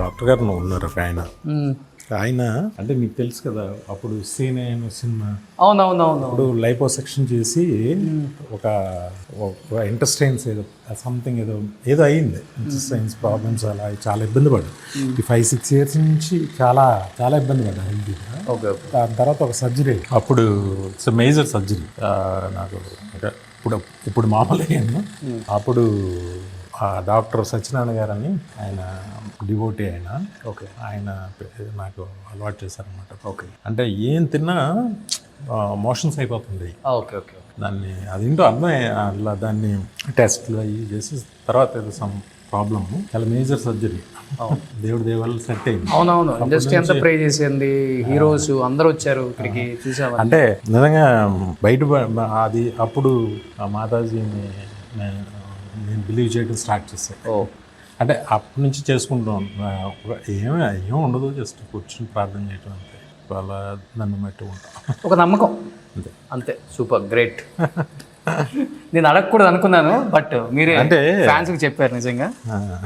Doctor గారు ఉన్నారు ఒక ఆయన అంటే మీకు తెలుసు కదా అప్పుడు సీన్ అయిన సినిమా అవునవునవును. అప్పుడు లైపోసెక్షన్ చేసి ఒక ఇంటెస్టైన్స్ ఏదో సంథింగ్ ఏదో అయ్యింది. ఇంటెస్టైన్స్ ప్రాబ్లమ్స్ అలా చాలా ఇబ్బంది పడ్డాడు. ఈ 5-6 years నుంచి చాలా ఇబ్బంది పడ్డాను హెల్తీగా. ఓకే. దాని తర్వాత ఒక సర్జరీ, అప్పుడు ఇట్స్ మేజర్ సర్జరీ నాకు. ఇప్పుడు మామూలుగా అయ్యాను. అప్పుడు ఆ డాక్టర్ సత్యనారాయణ గారు అని ఆయన డివోటీ ఆయన. ఓకే. ఆయన నాకు అలవాటు చేశారనమాట. ఓకే. అంటే ఏం తిన్నా మోషన్స్ అయిపోతుంది. ఓకే. ఓకే. దాన్ని అదేంటో అర్థం అలా దాన్ని టెస్ట్లు అవి చేసి తర్వాత ఏదో సమ్ ప్రాబ్లమ్, చాలా మేజర్ సర్జరీ. దేవుడి దేవాలు సెట్ అయింది. అవునవును. ఇండస్ట్రీ అంతా ప్రే చేసింది, హీరోస్ అందరూ వచ్చారు ఇక్కడికి, చూసావా? అంటే నిజంగా బయట అది అప్పుడు మాతాజీని నేను బిలీవ్ చేయడం స్టార్ట్ చేశాను. అంటే అప్పటి నుంచి చేసుకుంటాం. ఏం ఉండదు, జస్ట్ కూర్చొని ప్రార్థన చేయటం అంతే. వాళ్ళ నన్ను మట్టి ఉంటాం, ఒక నమ్మకం అంతే. Super, great. నేను అడగకూడదు అనుకున్నాను, బట్ మీరే అంటే ఫ్యాన్స్కి చెప్పారు నిజంగా.